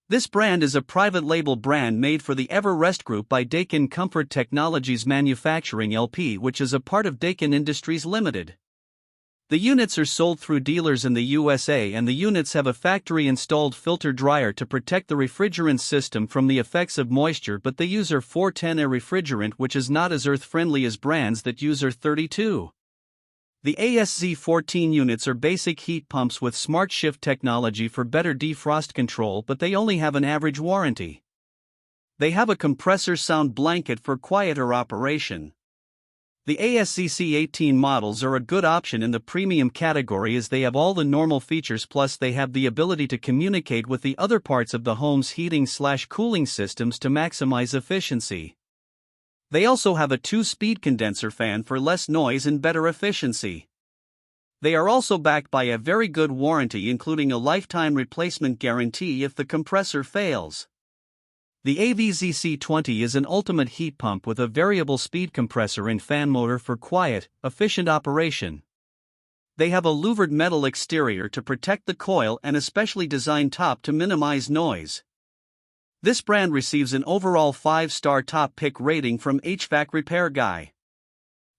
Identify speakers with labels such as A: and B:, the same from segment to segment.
A: This brand is a private label brand made for the Everest Group by Daikin Comfort Technologies Manufacturing LP, which is a part of Daikin Industries Limited. The units are sold through dealers in the USA, and the units have a factory-installed filter dryer to protect the refrigerant system from the effects of moisture, but they use R410A refrigerant, which is not as earth-friendly as brands that use R32. The ASZ14 units are basic heat pumps with smart shift technology for better defrost control, but they only have an average warranty. They have a compressor sound blanket for quieter operation. The ASZC18 models are a good option in the premium category as they have all the normal features, plus they have the ability to communicate with the other parts of the home's heating/cooling systems to maximize efficiency. They also have a 2-speed condenser fan for less noise and better efficiency. They are also backed by a very good warranty, including a lifetime replacement guarantee if the compressor fails. The AVZC20 is an ultimate heat pump with a variable speed compressor and fan motor for quiet, efficient operation. They have a louvered metal exterior to protect the coil and a specially designed top to minimize noise. This brand receives an overall 5-star top pick rating from HvacRepairGuy.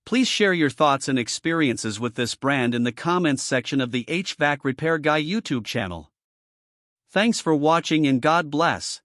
A: Please share your thoughts and experiences with this brand in the comments section of the HvacRepairGuy YouTube channel. Thanks for watching and God bless.